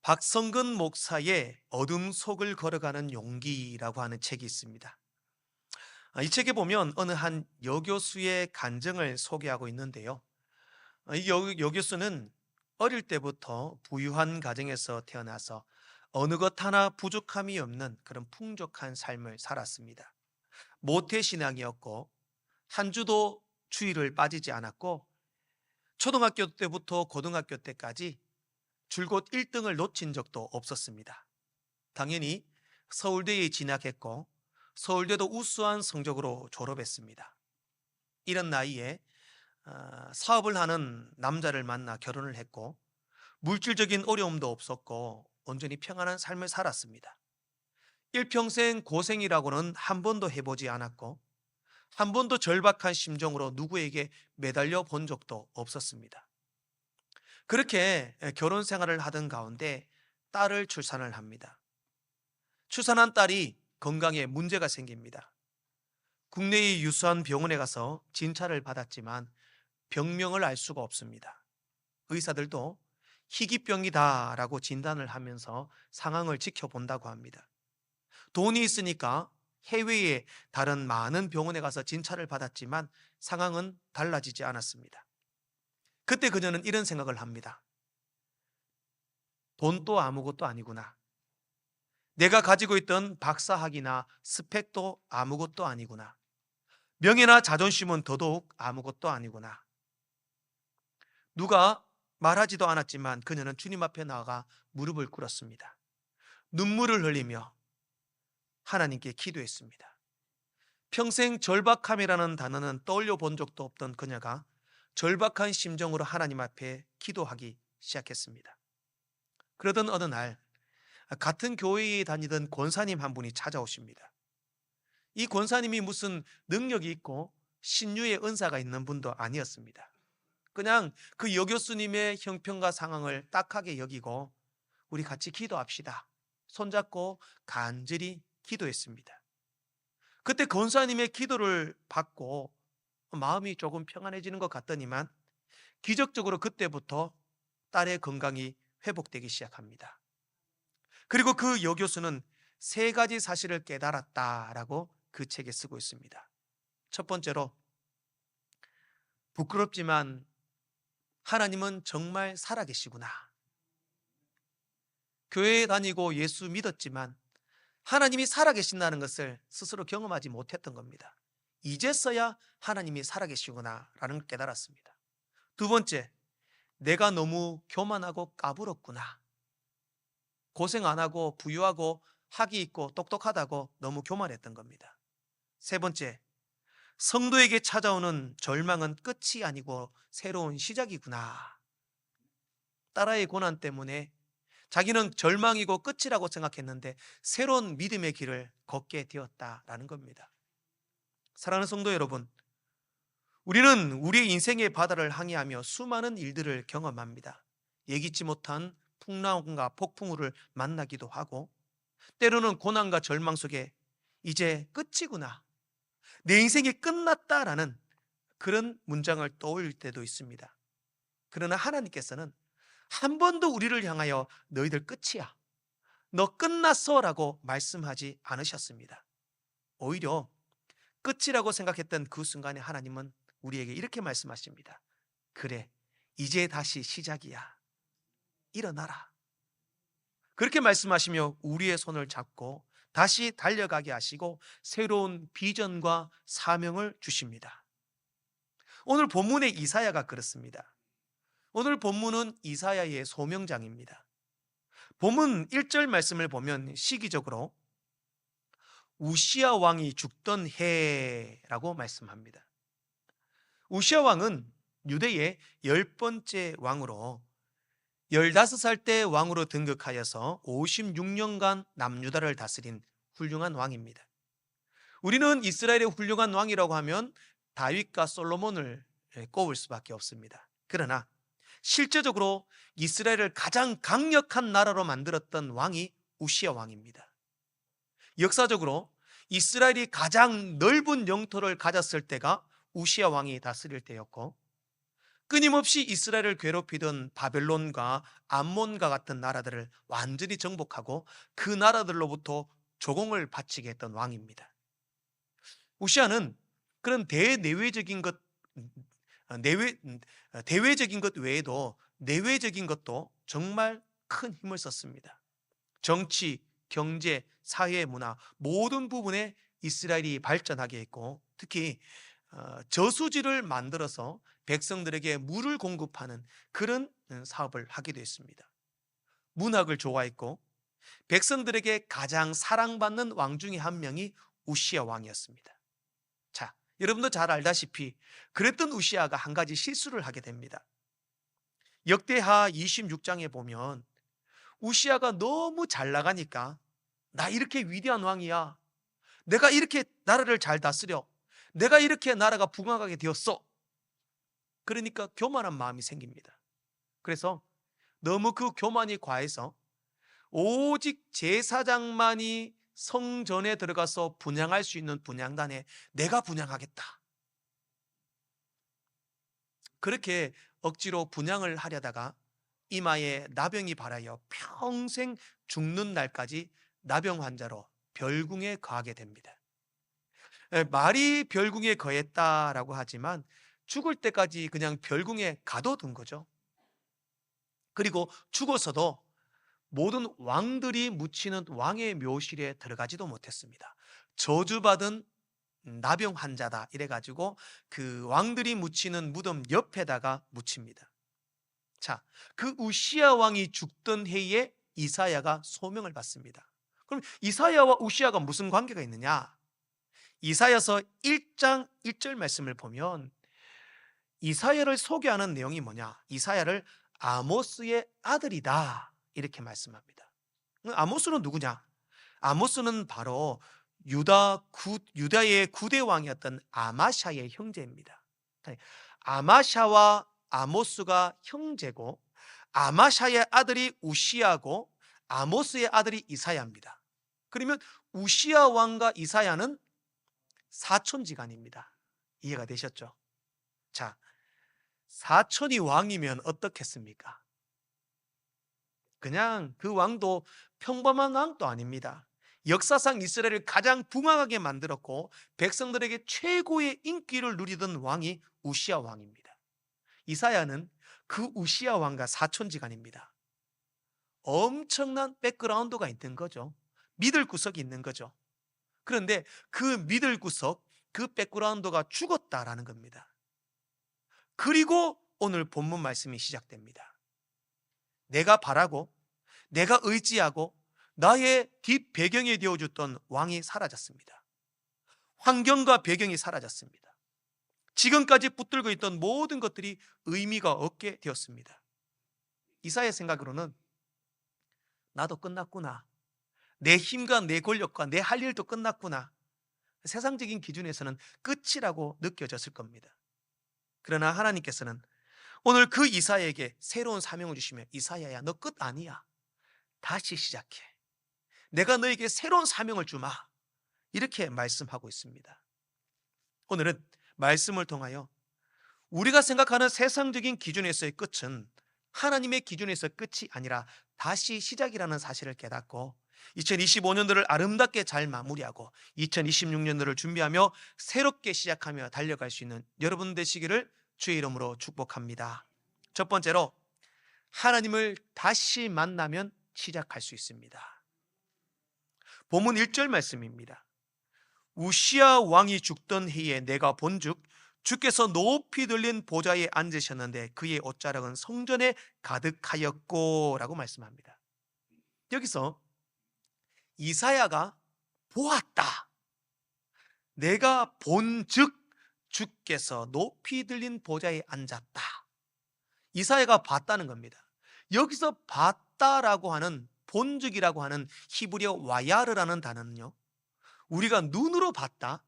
박성근 목사의 어둠 속을 걸어가는 용기라고 하는 책이 있습니다. 이 책에 보면 어느 한 여교수의 간증을 소개하고 있는데요. 이 여교수는 어릴 때부터 부유한 가정에서 태어나서 어느 것 하나 부족함이 없는 그런 풍족한 삶을 살았습니다. 모태신앙이었고 한 주도 주일을 빠지지 않았고 초등학교 때부터 고등학교 때까지 줄곧 1등을 놓친 적도 없었습니다. 당연히 서울대에 진학했고 서울대도 우수한 성적으로 졸업했습니다. 이런 나이에 사업을 하는 남자를 만나 결혼을 했고 물질적인 어려움도 없었고 온전히 평안한 삶을 살았습니다. 일평생 고생이라고는 한 번도 해보지 않았고 한 번도 절박한 심정으로 누구에게 매달려 본 적도 없었습니다. 그렇게 결혼 생활을 하던 가운데 딸을 출산을 합니다. 출산한 딸이 건강에 문제가 생깁니다. 국내의 유수한 병원에 가서 진찰을 받았지만 병명을 알 수가 없습니다. 의사들도 희귀병이다라고 진단을 하면서 상황을 지켜본다고 합니다. 돈이 있으니까 해외의 다른 많은 병원에 가서 진찰을 받았지만 상황은 달라지지 않았습니다. 그때 그녀는 이런 생각을 합니다. 돈도 아무것도 아니구나. 내가 가지고 있던 박사학위나 스펙도 아무것도 아니구나. 명예나 자존심은 더더욱 아무것도 아니구나. 누가 말하지도 않았지만 그녀는 주님 앞에 나아가 무릎을 꿇었습니다. 눈물을 흘리며 하나님께 기도했습니다. 평생 절박함이라는 단어는 떠올려 본 적도 없던 그녀가 절박한 심정으로 하나님 앞에 기도하기 시작했습니다. 그러던 어느 날 같은 교회에 다니던 권사님 한 분이 찾아오십니다. 이 권사님이 무슨 능력이 있고 신유의 은사가 있는 분도 아니었습니다. 그냥 그 여교수님의 형편과 상황을 딱하게 여기고 우리 같이 기도합시다. 손잡고 간절히 기도했습니다. 그때 권사님의 기도를 받고 마음이 조금 평안해지는 것 같더니만 기적적으로 그때부터 딸의 건강이 회복되기 시작합니다. 그리고 그 여교수는 세 가지 사실을 깨달았다라고 그 책에 쓰고 있습니다. 첫 번째로, 부끄럽지만 하나님은 정말 살아계시구나. 교회에 다니고 예수 믿었지만 하나님이 살아계신다는 것을 스스로 경험하지 못했던 겁니다. 이제서야 하나님이 살아계시구나 라는 걸 깨달았습니다. 두 번째, 내가 너무 교만하고 까불었구나. 고생 안 하고 부유하고 학이 있고 똑똑하다고 너무 교만했던 겁니다. 세 번째, 성도에게 찾아오는 절망은 끝이 아니고 새로운 시작이구나. 딸아이의 고난 때문에 자기는 절망이고 끝이라고 생각했는데 새로운 믿음의 길을 걷게 되었다라는 겁니다. 사랑하는 성도 여러분, 우리는 우리 인생의 바다를 항해하며 수많은 일들을 경험합니다. 예기치 못한 풍랑과 폭풍우를 만나기도 하고 때로는 고난과 절망 속에 이제 끝이구나, 내 인생이 끝났다라는 그런 문장을 떠올릴 때도 있습니다. 그러나 하나님께서는 한 번도 우리를 향하여 너희들 끝이야, 너 끝났어 라고 말씀하지 않으셨습니다. 오히려 끝이라고 생각했던 그 순간에 하나님은 우리에게 이렇게 말씀하십니다. 그래, 이제 다시 시작이야. 일어나라. 그렇게 말씀하시며 우리의 손을 잡고 다시 달려가게 하시고 새로운 비전과 사명을 주십니다. 오늘 본문의 이사야가 그렇습니다. 오늘 본문은 이사야의 소명장입니다. 본문 1절 말씀을 보면 시기적으로 우시야 왕이 죽던 해라고 말씀합니다. 우시야 왕은 유대의 10번째 왕으로 15살 때 왕으로 등극하여서 56년간 남유다를 다스린 훌륭한 왕입니다. 우리는 이스라엘의 훌륭한 왕이라고 하면 다윗과 솔로몬을 꼽을 수밖에 없습니다. 그러나 실제적으로 이스라엘을 가장 강력한 나라로 만들었던 왕이 우시야 왕입니다. 역사적으로 이스라엘이 가장 넓은 영토를 가졌을 때가 우시야 왕이 다스릴 때였고 끊임없이 이스라엘을 괴롭히던 바벨론과 암몬과 같은 나라들을 완전히 정복하고 그 나라들로부터 조공을 바치게 했던 왕입니다. 우시아는 그런 대내외적인 것, 어, 내외, 대외적인 것 외에도 내외적인 것도 정말 큰 힘을 썼습니다. 정치, 경제, 사회, 문화 모든 부분에 이스라엘이 발전하게 했고, 특히 저수지를 만들어서 백성들에게 물을 공급하는 그런 사업을 하기도 했습니다. 문학을 좋아했고 백성들에게 가장 사랑받는 왕 중에 한 명이 우시아 왕이었습니다. 자, 여러분도 잘 알다시피 그랬던 우시아가 한 가지 실수를 하게 됩니다. 역대하 26장에 보면 우시아가 너무 잘 나가니까 나 이렇게 위대한 왕이야, 내가 이렇게 나라를 잘 다스려, 내가 이렇게 나라가 부강하게 되었어, 그러니까 교만한 마음이 생깁니다. 그래서 너무 그 교만이 과해서 오직 제사장만이 성전에 들어가서 분향할 수 있는 분향단에 내가 분향하겠다, 그렇게 억지로 분향을 하려다가 이마에 나병이 발하여 평생 죽는 날까지 나병 환자로 별궁에 거하게 됩니다. 말이 별궁에 거했다라고 하지만 죽을 때까지 그냥 별궁에 가둬둔 거죠. 그리고 죽어서도 모든 왕들이 묻히는 왕의 묘실에 들어가지도 못했습니다. 저주받은 나병 환자다 이래가지고 그 왕들이 묻히는 무덤 옆에다가 묻힙니다. 자, 그 우시아 왕이 죽던 해에 이사야가 소명을 받습니다. 그럼 이사야와 우시아가 무슨 관계가 있느냐? 이사야서 1장 1절 말씀을 보면 이사야를 소개하는 내용이 뭐냐? 이사야를 아모스의 아들이다 이렇게 말씀합니다. 아모스는 누구냐? 아모스는 바로 유다의 9대 왕이었던 아마샤의 형제입니다. 아마샤와 아모스가 형제고 아마샤의 아들이 우시아고 아모스의 아들이 이사야입니다. 그러면 우시아 왕과 이사야는 사촌지간입니다. 이해가 되셨죠? 자, 사촌이 왕이면 어떻겠습니까? 그냥 그 왕도 평범한 왕도 아닙니다. 역사상 이스라엘을 가장 붕황하게 만들었고 백성들에게 최고의 인기를 누리던 왕이 우시아 왕입니다. 이사야는 그 우시아 왕과 사촌지간입니다. 엄청난 백그라운드가 있는 거죠. 믿을 구석이 있는 거죠. 그런데 그 믿을 구석, 그 백그라운드가 죽었다라는 겁니다. 그리고 오늘 본문 말씀이 시작됩니다. 내가 바라고 내가 의지하고 나의 뒷배경이 되어줬던 왕이 사라졌습니다. 환경과 배경이 사라졌습니다. 지금까지 붙들고 있던 모든 것들이 의미가 없게 되었습니다. 이사야의 생각으로는 나도 끝났구나, 내 힘과 내 권력과 내 할 일도 끝났구나, 세상적인 기준에서는 끝이라고 느껴졌을 겁니다. 그러나 하나님께서는 오늘 그 이사야에게 새로운 사명을 주시며 이사야야, 너 끝 아니야, 다시 시작해, 내가 너에게 새로운 사명을 주마, 이렇게 말씀하고 있습니다. 오늘은 말씀을 통하여 우리가 생각하는 세상적인 기준에서의 끝은 하나님의 기준에서의 끝이 아니라 다시 시작이라는 사실을 깨닫고 2025년도를 아름답게 잘 마무리하고 2026년도를 준비하며 새롭게 시작하며 달려갈 수 있는 여러분 되시기를 주의 이름으로 축복합니다. 첫 번째로, 하나님을 다시 만나면 시작할 수 있습니다. 본문 1절 말씀입니다. 우시아 왕이 죽던 해에 내가 본즉 주께서 높이 들린 보좌에 앉으셨는데 그의 옷자락은 성전에 가득하였고 라고 말씀합니다. 여기서 이사야가 보았다, 내가 본즉 주께서 높이 들린 보좌에 앉았다, 이사야가 봤다는 겁니다. 여기서 봤다라고 하는, 본즉이라고 하는 히브리어 와야르라는 단어는요, 우리가 눈으로 봤다,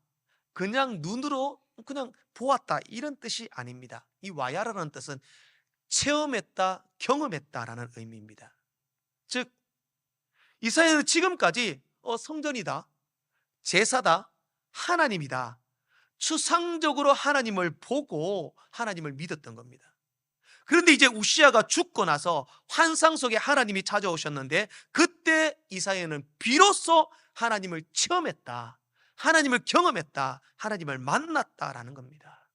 그냥 눈으로 그냥 보았다 이런 뜻이 아닙니다. 이 와야르라는 뜻은 체험했다, 경험했다라는 의미입니다. 즉 이사야는 지금까지 성전이다, 제사다, 하나님이다, 추상적으로 하나님을 보고 하나님을 믿었던 겁니다. 그런데 이제 우시아가 죽고 나서 환상 속에 하나님이 찾아오셨는데, 그때 이사야는 비로소 하나님을 체험했다, 하나님을 경험했다, 하나님을 만났다라는 겁니다.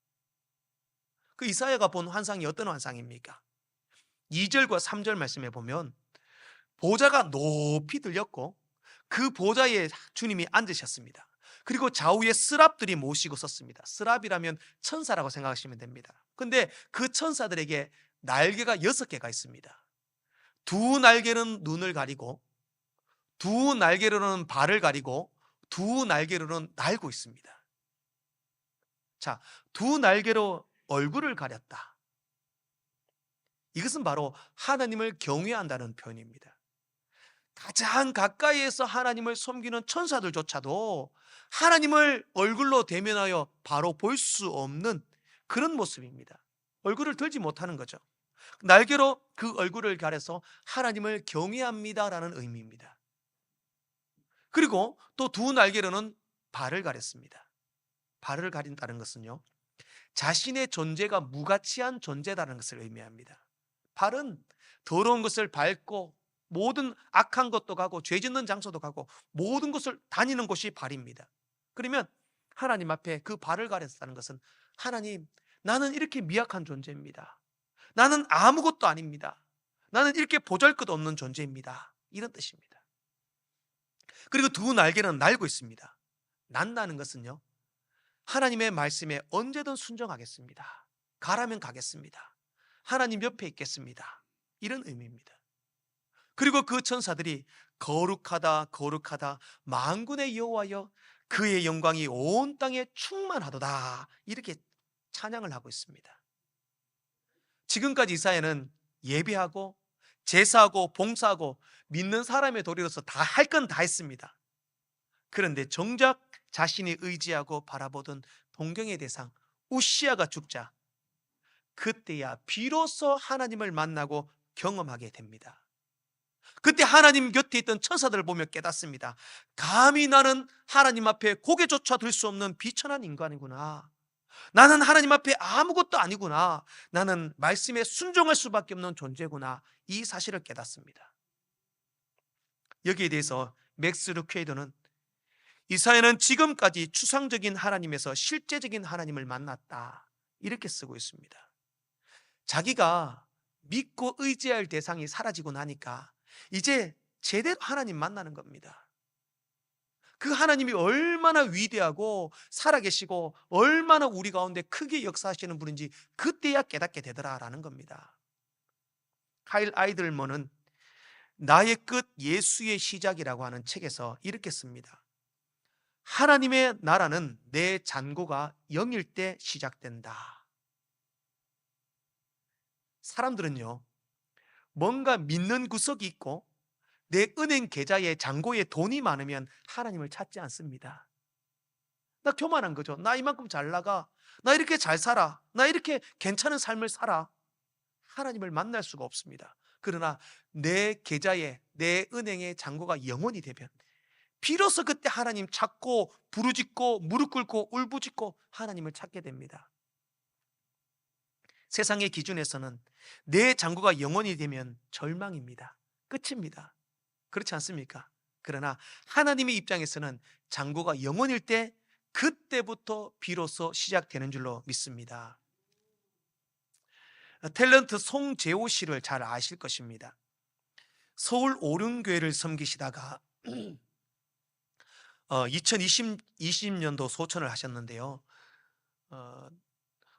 그 이사야가 본 환상이 어떤 환상입니까? 2절과 3절 말씀에 보면 보좌가 높이 들렸고 그 보좌에 주님이 앉으셨습니다. 그리고 좌우에 스랍들이 모시고 섰습니다. 스랍이라면 천사라고 생각하시면 됩니다. 근데 그 천사들에게 날개가 6개가 있습니다. 두 날개는 눈을 가리고, 두 날개로는 발을 가리고, 두 날개로는 날고 있습니다. 자, 두 날개로 얼굴을 가렸다. 이것은 바로 하나님을 경외한다는 표현입니다. 가장 가까이에서 하나님을 섬기는 천사들조차도 하나님을 얼굴로 대면하여 바로 볼 수 없는 그런 모습입니다. 얼굴을 들지 못하는 거죠. 날개로 그 얼굴을 가려서 하나님을 경외합니다라는 의미입니다. 그리고 또 두 날개로는 발을 가렸습니다. 발을 가린다는 것은요, 자신의 존재가 무가치한 존재다는 것을 의미합니다. 발은 더러운 것을 밟고 모든 악한 것도 가고 죄 짓는 장소도 가고 모든 것을 다니는 곳이 발입니다. 그러면 하나님 앞에 그 발을 가렸다는 것은, 하나님, 나는 이렇게 미약한 존재입니다. 나는 아무것도 아닙니다. 나는 이렇게 보잘것없는 존재입니다. 이런 뜻입니다. 그리고 두 날개는 날고 있습니다. 난다는 것은요, 하나님의 말씀에 언제든 순종하겠습니다. 가라면 가겠습니다. 하나님 옆에 있겠습니다. 이런 의미입니다. 그리고 그 천사들이 거룩하다 거룩하다 만군의 여호와여, 그의 영광이 온 땅에 충만하도다, 이렇게 찬양을 하고 있습니다. 지금까지 이사야는 예배하고 제사하고 봉사하고 믿는 사람의 도리로서 다 할 건 다 했습니다. 그런데 정작 자신이 의지하고 바라보던 동경의 대상 우시아가 죽자, 그때야 비로소 하나님을 만나고 경험하게 됩니다. 그때 하나님 곁에 있던 천사들을 보며 깨닫습니다. 감히 나는 하나님 앞에 고개조차 들 수 없는 비천한 인간이구나. 나는 하나님 앞에 아무것도 아니구나. 나는 말씀에 순종할 수밖에 없는 존재구나. 이 사실을 깨닫습니다. 여기에 대해서 맥스 루케이도는, 이사야는 지금까지 추상적인 하나님에서 실제적인 하나님을 만났다, 이렇게 쓰고 있습니다. 자기가 믿고 의지할 대상이 사라지고 나니까 이제 제대로 하나님 만나는 겁니다. 그 하나님이 얼마나 위대하고 살아계시고 얼마나 우리 가운데 크게 역사하시는 분인지 그때야 깨닫게 되더라라는 겁니다. 카일 아이들먼은 나의 끝 예수의 시작이라고 하는 책에서 이렇게 씁니다. 하나님의 나라는 내 잔고가 0일 때 시작된다. 사람들은요, 뭔가 믿는 구석이 있고 내 은행 계좌에 잔고에 돈이 많으면 하나님을 찾지 않습니다. 나 교만한 거죠. 나 이만큼 잘 나가, 나 이렇게 잘 살아, 나 이렇게 괜찮은 삶을 살아. 하나님을 만날 수가 없습니다. 그러나 내 계좌에, 내 은행에 잔고가 영원히 되면 비로소 그때 하나님 찾고 부르짖고 무릎 꿇고 울부짖고 하나님을 찾게 됩니다. 세상의 기준에서는 내 잔고가 영원히 되면 절망입니다. 끝입니다. 그렇지 않습니까? 그러나 하나님의 입장에서는 잔고가 영원일 때 그때부터 비로소 시작되는 줄로 믿습니다. 탤런트 송재호 씨를 잘 아실 것입니다. 서울 오륜교회를 섬기시다가 2020년도 소천을 하셨는데요.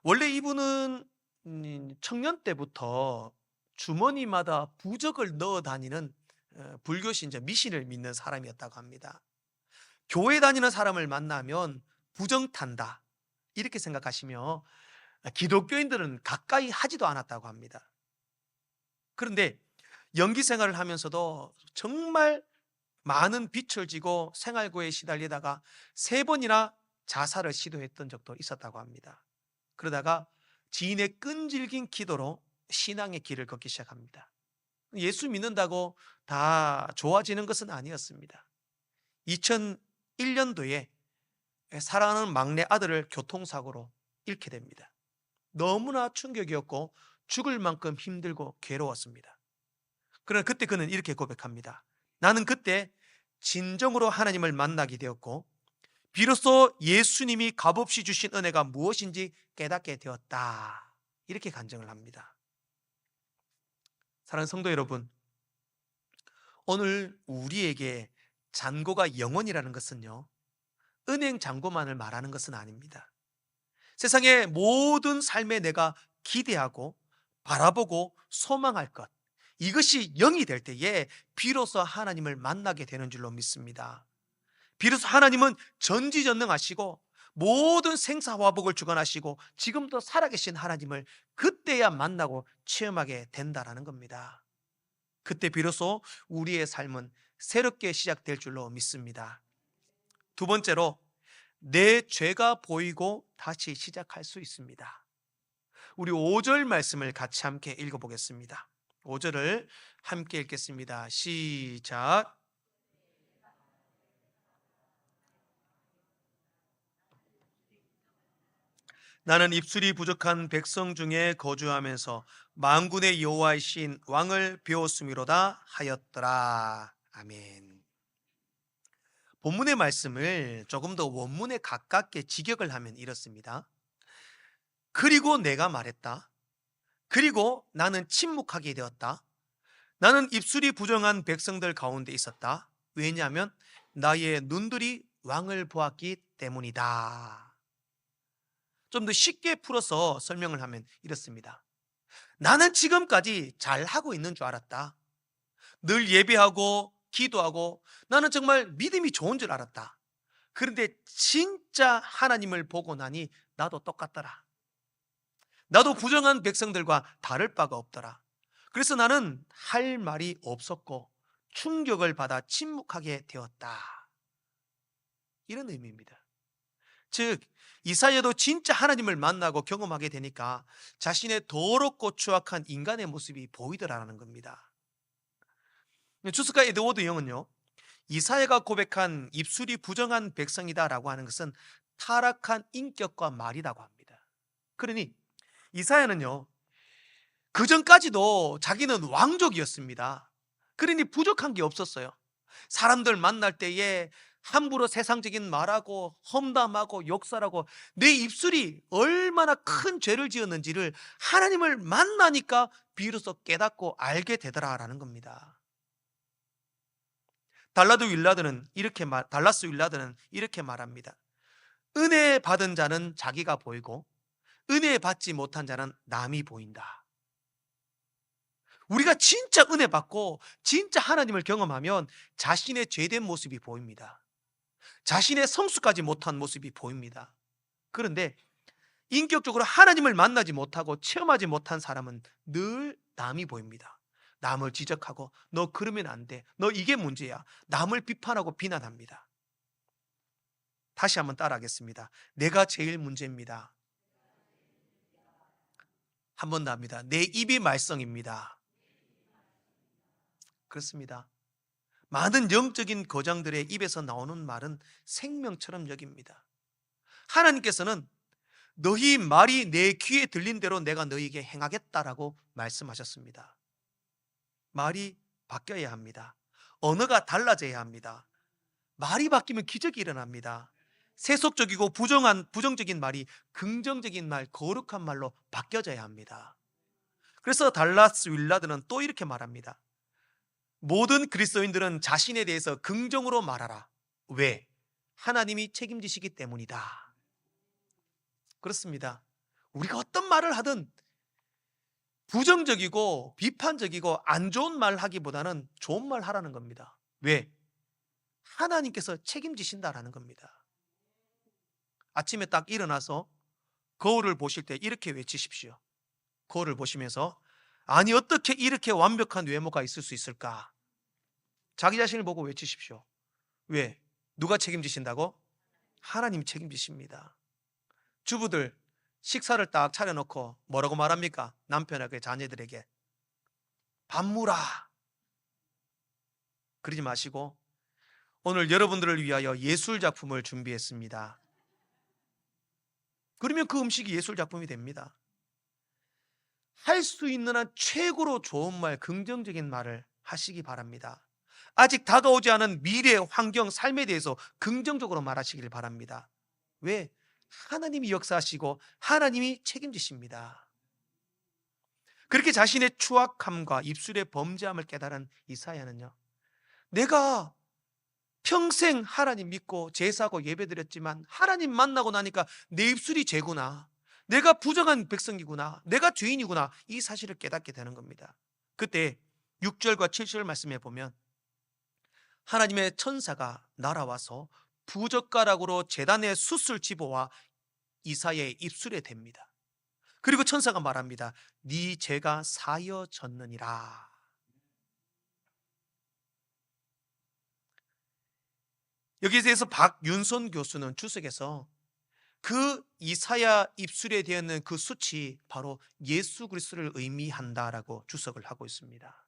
원래 이분은 청년 때부터 주머니마다 부적을 넣어 다니는 불교 신자 미신을 믿는 사람이었다고 합니다. 교회 다니는 사람을 만나면 부정탄다, 이렇게 생각하시며 기독교인들은 가까이 하지도 않았다고 합니다. 그런데 연기 생활을 하면서도 정말 많은 빚을 지고 생활고에 시달리다가 3번이나 자살을 시도했던 적도 있었다고 합니다. 그러다가 지인의 끈질긴 기도로 신앙의 길을 걷기 시작합니다. 예수 믿는다고 다 좋아지는 것은 아니었습니다. 2001년도에 사랑하는 막내 아들을 교통사고로 잃게 됩니다. 너무나 충격이었고 죽을 만큼 힘들고 괴로웠습니다. 그러나 그때 그는 이렇게 고백합니다. 나는 그때 진정으로 하나님을 만나게 되었고 비로소 예수님이 값없이 주신 은혜가 무엇인지 깨닫게 되었다. 이렇게 간증을 합니다. 사랑하는 성도 여러분, 오늘 우리에게 잔고가 영원이라는 것은요, 은행 잔고만을 말하는 것은 아닙니다. 세상의 모든 삶에 내가 기대하고 바라보고 소망할 것, 이것이 영이 될 때에 비로소 하나님을 만나게 되는 줄로 믿습니다. 비로소 하나님은 전지전능하시고 모든 생사화복을 주관하시고 지금도 살아계신 하나님을 그때야 만나고 체험하게 된다라는 겁니다. 그때 비로소 우리의 삶은 새롭게 시작될 줄로 믿습니다. 두 번째로, 내 죄가 보이고 다시 시작할 수 있습니다. 우리 5절 말씀을 같이 함께 읽어보겠습니다. 5절을 함께 읽겠습니다. 시작. 나는 입술이 부족한 백성 중에 거주하면서 만군의 여호와이신 왕을 배웠음이로다 하였더라. 아멘. 본문의 말씀을 조금 더 원문에 가깝게 직역을 하면 이렇습니다. 그리고 내가 말했다. 그리고 나는 침묵하게 되었다. 나는 입술이 부정한 백성들 가운데 있었다. 왜냐하면 나의 눈들이 왕을 보았기 때문이다. 좀 더 쉽게 풀어서 설명을 하면 이렇습니다. 나는 지금까지 잘하고 있는 줄 알았다. 늘 예배하고 기도하고 나는 정말 믿음이 좋은 줄 알았다. 그런데 진짜 하나님을 보고 나니 나도 똑같더라. 나도 부정한 백성들과 다를 바가 없더라. 그래서 나는 할 말이 없었고 충격을 받아 침묵하게 되었다. 이런 의미입니다. 즉 이사야도 진짜 하나님을 만나고 경험하게 되니까 자신의 더럽고 추악한 인간의 모습이 보이더라는 겁니다. 주석가 에드워드 영은요, 이사야가 고백한 입술이 부정한 백성이다라고 하는 것은 타락한 인격과 말이라고 합니다. 그러니 이사야는요, 그 전까지도 자기는 왕족이었습니다. 그러니 부족한 게 없었어요. 사람들 만날 때에 함부로 세상적인 말하고 험담하고 욕설하고 내 입술이 얼마나 큰 죄를 지었는지를 하나님을 만나니까 비로소 깨닫고 알게 되더라라는 겁니다. 달라스 윌라드는 이렇게 말합니다. 은혜 받은 자는 자기가 보이고 은혜 받지 못한 자는 남이 보인다. 우리가 진짜 은혜 받고 진짜 하나님을 경험하면 자신의 죄된 모습이 보입니다. 자신의 성숙하지 못한 모습이 보입니다. 그런데 인격적으로 하나님을 만나지 못하고 체험하지 못한 사람은 늘 남이 보입니다. 남을 지적하고 너 그러면 안 돼. 너 이게 문제야. 남을 비판하고 비난합니다. 다시 한번 따라하겠습니다. 내가 제일 문제입니다. 한 번 더 합니다. 내 입이 말썽입니다. 그렇습니다. 많은 영적인 거장들의 입에서 나오는 말은 생명처럼 여깁니다. 하나님께서는 너희 말이 내 귀에 들린 대로 내가 너희에게 행하겠다라고 말씀하셨습니다. 말이 바뀌어야 합니다. 언어가 달라져야 합니다. 말이 바뀌면 기적이 일어납니다. 세속적이고 부정적인 말이 긍정적인 말, 거룩한 말로 바뀌어져야 합니다. 그래서 달라스 윌라드는 또 이렇게 말합니다. 모든 그리스도인들은 자신에 대해서 긍정으로 말하라. 왜? 하나님이 책임지시기 때문이다. 그렇습니다. 우리가 어떤 말을 하든 부정적이고 비판적이고 안 좋은 말 하기보다는 좋은 말 하라는 겁니다. 왜? 하나님께서 책임지신다라는 겁니다. 아침에 딱 일어나서 거울을 보실 때 이렇게 외치십시오. 거울을 보시면서 아니 어떻게 이렇게 완벽한 외모가 있을 수 있을까? 자기 자신을 보고 외치십시오. 왜? 누가 책임지신다고? 하나님 책임지십니다. 주부들 식사를 딱 차려놓고 뭐라고 말합니까? 남편에게 자녀들에게 밥 무라 그러지 마시고 오늘 여러분들을 위하여 예술작품을 준비했습니다. 그러면 그 음식이 예술작품이 됩니다. 할 수 있는 한 최고로 좋은 말, 긍정적인 말을 하시기 바랍니다. 아직 다가오지 않은 미래, 환경, 삶에 대해서 긍정적으로 말하시길 바랍니다. 왜? 하나님이 역사하시고 하나님이 책임지십니다. 그렇게 자신의 추악함과 입술의 범죄함을 깨달은 이사야는요, 내가 평생 하나님 믿고 제사하고 예배드렸지만 하나님 만나고 나니까 내 입술이 죄구나, 내가 부정한 백성이구나, 내가 죄인이구나, 이 사실을 깨닫게 되는 겁니다. 그때 6절과 7절 말씀해 보면 하나님의 천사가 날아와서 부젓가락으로 제단의 숯을 집어와 이사야의 입술에 댑니다. 그리고 천사가 말합니다. 네 죄가 사여졌느니라. 여기에 대해서 박윤선 교수는 주석에서 그 이사야 입술에 되어 있는 그 숯이 바로 예수 그리스도를 의미한다라고 주석을 하고 있습니다.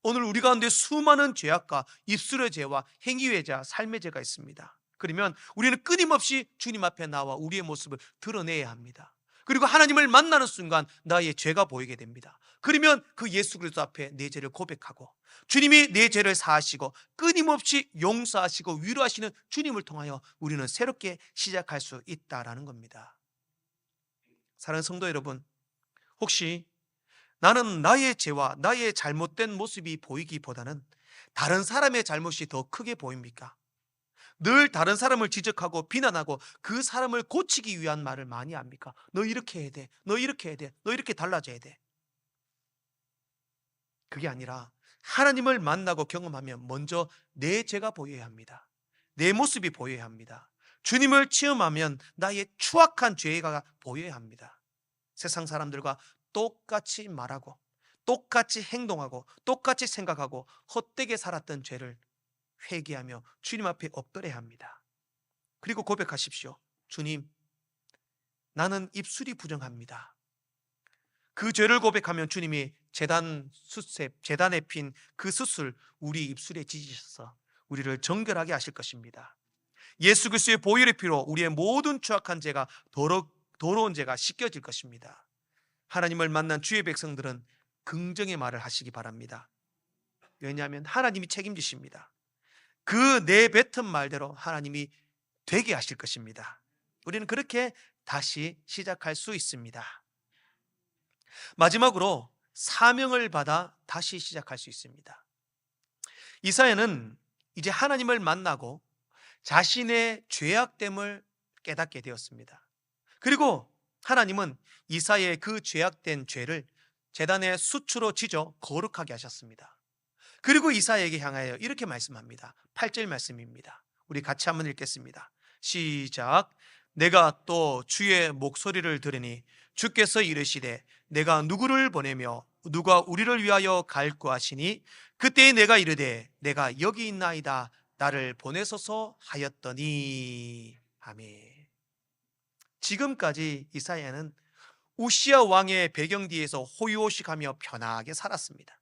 오늘 우리 가운데 수많은 죄악과 입술의 죄와 행위의 죄, 삶의 죄가 있습니다. 그러면 우리는 끊임없이 주님 앞에 나와 우리의 모습을 드러내야 합니다. 그리고 하나님을 만나는 순간 나의 죄가 보이게 됩니다. 그러면 그 예수 그리스도 앞에 내 죄를 고백하고 주님이 내 죄를 사하시고 끊임없이 용서하시고 위로하시는 주님을 통하여 우리는 새롭게 시작할 수 있다라는 겁니다. 사랑하는 성도 여러분, 혹시 나는 나의 죄와 나의 잘못된 모습이 보이기보다는 다른 사람의 잘못이 더 크게 보입니까? 늘 다른 사람을 지적하고 비난하고 그 사람을 고치기 위한 말을 많이 합니까? 너 이렇게 해야 돼, 너 이렇게 해야 돼, 너 이렇게 달라져야 돼. 그게 아니라 하나님을 만나고 경험하면 먼저 내 죄가 보여야 합니다. 내 모습이 보여야 합니다. 주님을 체험하면 나의 추악한 죄가 보여야 합니다. 세상 사람들과 똑같이 말하고 똑같이 행동하고 똑같이 생각하고 헛되게 살았던 죄를 회개하며 주님 앞에 엎드려야 합니다. 그리고 고백하십시오. 주님, 나는 입술이 부정합니다. 그 죄를 고백하면 주님이 제단에 핀 그 숯을 우리 입술에 지지셔서 우리를 정결하게 하실 것입니다. 예수 그리스도의 보혈의 피로 우리의 모든 추악한 죄가 더러운 죄가 씻겨질 것입니다. 하나님을 만난 주의 백성들은 긍정의 말을 하시기 바랍니다. 왜냐하면 하나님이 책임지십니다. 그 내뱉은 말대로 하나님이 되게 하실 것입니다. 우리는 그렇게 다시 시작할 수 있습니다. 마지막으로 사명을 받아 다시 시작할 수 있습니다. 이사야는 이제 하나님을 만나고 자신의 죄악됨을 깨닫게 되었습니다. 그리고 하나님은 이사야의 그 죄악된 죄를 제단의 숯으로 지져 거룩하게 하셨습니다. 그리고 이사야에게 향하여 이렇게 말씀합니다. 8절 말씀입니다. 우리 같이 한번 읽겠습니다. 시작. 내가 또 주의 목소리를 들으니 주께서 이르시되 내가 누구를 보내며 누가 우리를 위하여 갈구 하시니 그때 내가 이르되 내가 여기 있나이다 나를 보내소서 하였더니. 아멘. 지금까지 이사야는 우시아 왕의 배경 뒤에서 호요식하며 편하게 살았습니다.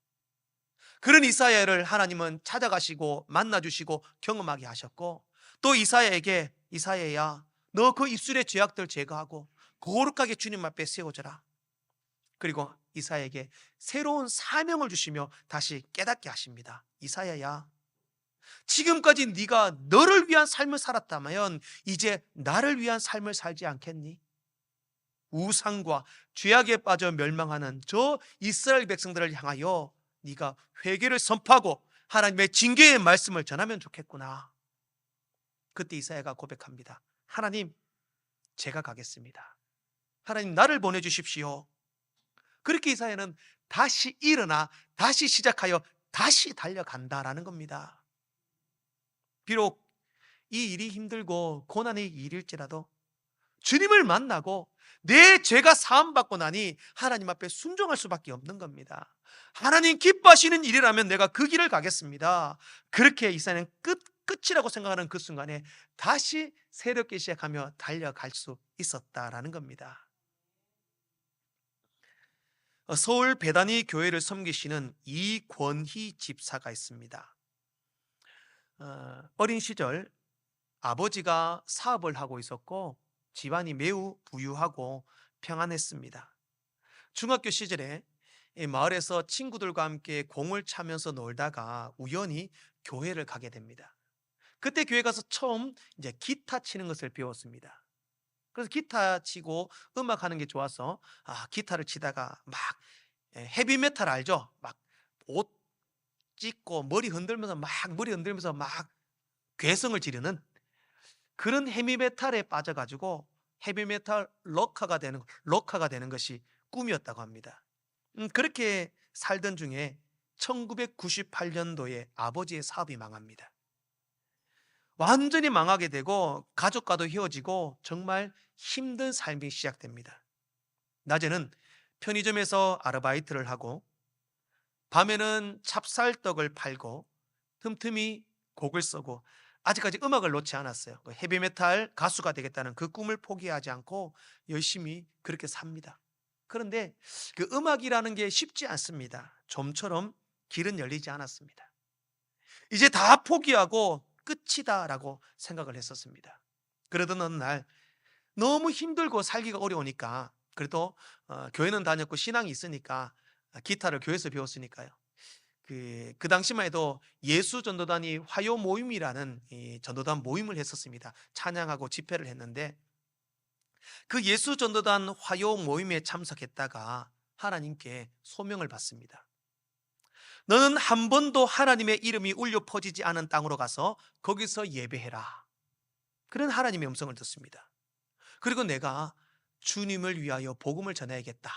그런 이사야를 하나님은 찾아가시고 만나주시고 경험하게 하셨고, 또 이사야에게 이사야야 너 그 입술의 죄악들 제거하고 거룩하게 주님 앞에 세워져라. 그리고 이사야에게 새로운 사명을 주시며 다시 깨닫게 하십니다. 이사야야, 지금까지 네가 너를 위한 삶을 살았다면 이제 나를 위한 삶을 살지 않겠니? 우상과 죄악에 빠져 멸망하는 저 이스라엘 백성들을 향하여 네가 회개를 선포하고 하나님의 징계의 말씀을 전하면 좋겠구나. 그때 이사야가 고백합니다. 하나님, 제가 가겠습니다. 하나님, 나를 보내주십시오. 그렇게 이사야는 다시 일어나 다시 시작하여 다시 달려간다라는 겁니다. 비록 이 일이 힘들고 고난의 일일지라도 주님을 만나고 내 죄가 사함받고 나니 하나님 앞에 순종할 수밖에 없는 겁니다. 하나님 기뻐하시는 일이라면 내가 그 길을 가겠습니다. 그렇게 이사야는 끝이라고 생각하는 그 순간에 다시 새롭게 시작하며 달려갈 수 있었다라는 겁니다. 서울 배단위 교회를 섬기시는 이권희 집사가 있습니다. 어린 시절 아버지가 사업을 하고 있었고 집안이 매우 부유하고 평안했습니다. 중학교 시절에 이 마을에서 친구들과 함께 공을 차면서 놀다가 우연히 교회를 가게 됩니다. 그때 교회 가서 처음 이제 기타 치는 것을 배웠습니다. 그래서 기타 치고 음악하는 게 좋아서 기타를 치다가 막 헤비메탈 알죠? 막 옷 찢고 머리 흔들면서 막 괴성을 지르는 그런 헤비메탈에 빠져가지고 헤비메탈 록커가 되는 것이 꿈이었다고 합니다. 그렇게 살던 중에 1998년도에 아버지의 사업이 망합니다. 완전히 망하게 되고 가족과도 헤어지고 정말 힘든 삶이 시작됩니다. 낮에는 편의점에서 아르바이트를 하고 밤에는 찹쌀떡을 팔고 틈틈이 곡을 쓰고 아직까지 음악을 놓지 않았어요. 헤비메탈 가수가 되겠다는 그 꿈을 포기하지 않고 열심히 그렇게 삽니다. 그런데 그 음악이라는 게 쉽지 않습니다. 좀처럼 길은 열리지 않았습니다. 이제 다 포기하고 끝이다라고 생각을 했었습니다. 그러던 어느 날 너무 힘들고 살기가 어려우니까 그래도 교회는 다녔고 신앙이 있으니까 기타를 교회에서 배웠으니까요. 그 당시만 해도 예수 전도단이 화요 모임이라는 이 전도단 모임을 했었습니다. 찬양하고 집회를 했는데 그 예수 전도단 화요 모임에 참석했다가 하나님께 소명을 받습니다. 너는 한 번도 하나님의 이름이 울려 퍼지지 않은 땅으로 가서 거기서 예배해라. 그런 하나님의 음성을 듣습니다. 그리고 내가 주님을 위하여 복음을 전해야겠다.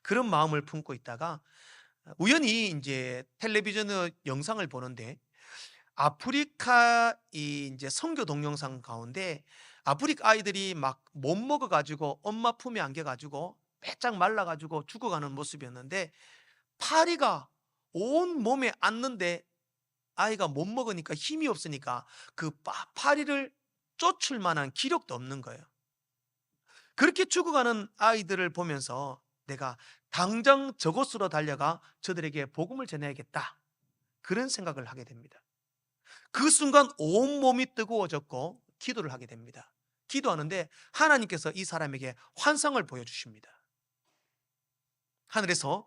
그런 마음을 품고 있다가 우연히 이제 텔레비전 영상을 보는데 아프리카 이제 선교 동영상 가운데 아프리카 아이들이 막 못 먹어가지고 엄마 품에 안겨가지고 빼짝 말라가지고 죽어가는 모습이었는데 파리가 온 몸에 앉는데 아이가 못 먹으니까 힘이 없으니까 그 파리를 쫓을 만한 기력도 없는 거예요. 그렇게 죽어가는 아이들을 보면서 내가 당장 저곳으로 달려가 저들에게 복음을 전해야겠다. 그런 생각을 하게 됩니다. 그 순간 온몸이 뜨거워졌고 기도를 하게 됩니다. 기도하는데 하나님께서 이 사람에게 환상을 보여주십니다. 하늘에서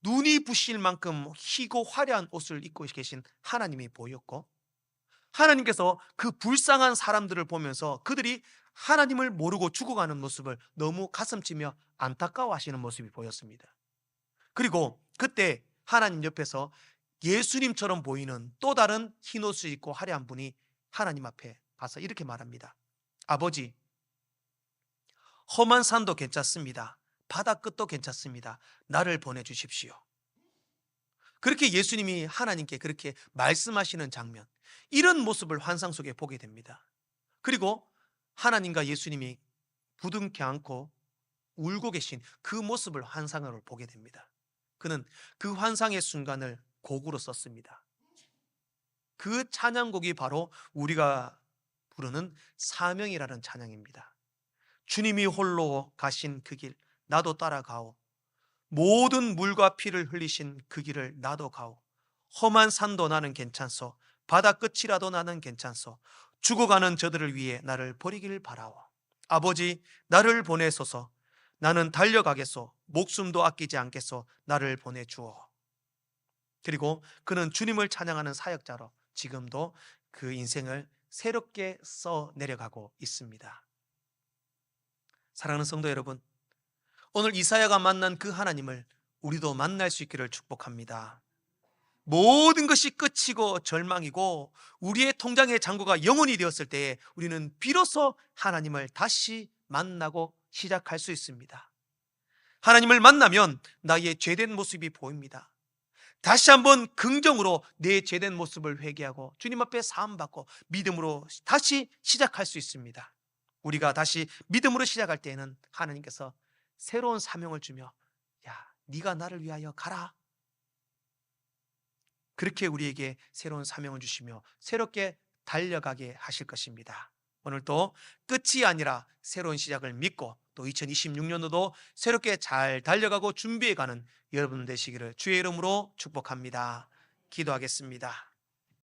눈이 부실 만큼 희고 화려한 옷을 입고 계신 하나님이 보였고 하나님께서 그 불쌍한 사람들을 보면서 그들이 하나님을 모르고 죽어가는 모습을 너무 가슴치며 안타까워하시는 모습이 보였습니다. 그리고 그때 하나님 옆에서 예수님처럼 보이는 또 다른 흰옷을 입고 화려한 분이 하나님 앞에 가서 이렇게 말합니다. 아버지, 험한 산도 괜찮습니다. 바다 끝도 괜찮습니다. 나를 보내주십시오. 그렇게 예수님이 하나님께 그렇게 말씀하시는 장면, 이런 모습을 환상 속에 보게 됩니다. 그리고 하나님과 예수님이 부둥켜 안고 울고 계신 그 모습을 환상으로 보게 됩니다. 그는 그 환상의 순간을 곡으로 썼습니다. 그 찬양곡이 바로 우리가 부르는 사명이라는 찬양입니다. 주님이 홀로 가신 그 길 나도 따라가오. 모든 물과 피를 흘리신 그 길을 나도 가오. 험한 산도 나는 괜찮소. 바다 끝이라도 나는 괜찮소. 죽어가는 저들을 위해 나를 버리길 바라오. 아버지, 나를 보내소서. 나는 달려가겠소. 목숨도 아끼지 않겠소. 나를 보내주오. 그리고 그는 주님을 찬양하는 사역자로 지금도 그 인생을 새롭게 써 내려가고 있습니다. 사랑하는 성도 여러분, 오늘 이사야가 만난 그 하나님을 우리도 만날 수 있기를 축복합니다. 모든 것이 끝이고 절망이고 우리의 통장의 잔고가 영원히 되었을 때에 우리는 비로소 하나님을 다시 만나고 시작할 수 있습니다. 하나님을 만나면 나의 죄된 모습이 보입니다. 다시 한번 긍정으로 내 죄된 모습을 회개하고 주님 앞에 사함받고 믿음으로 다시 시작할 수 있습니다. 우리가 다시 믿음으로 시작할 때에는 하나님께서 새로운 사명을 주며 야, 네가 나를 위하여 가라. 그렇게 우리에게 새로운 사명을 주시며 새롭게 달려가게 하실 것입니다. 오늘도 끝이 아니라 새로운 시작을 믿고 또 2026년도도 새롭게 잘 달려가고 준비해가는 여러분 되시기를 주의 이름으로 축복합니다. 기도하겠습니다.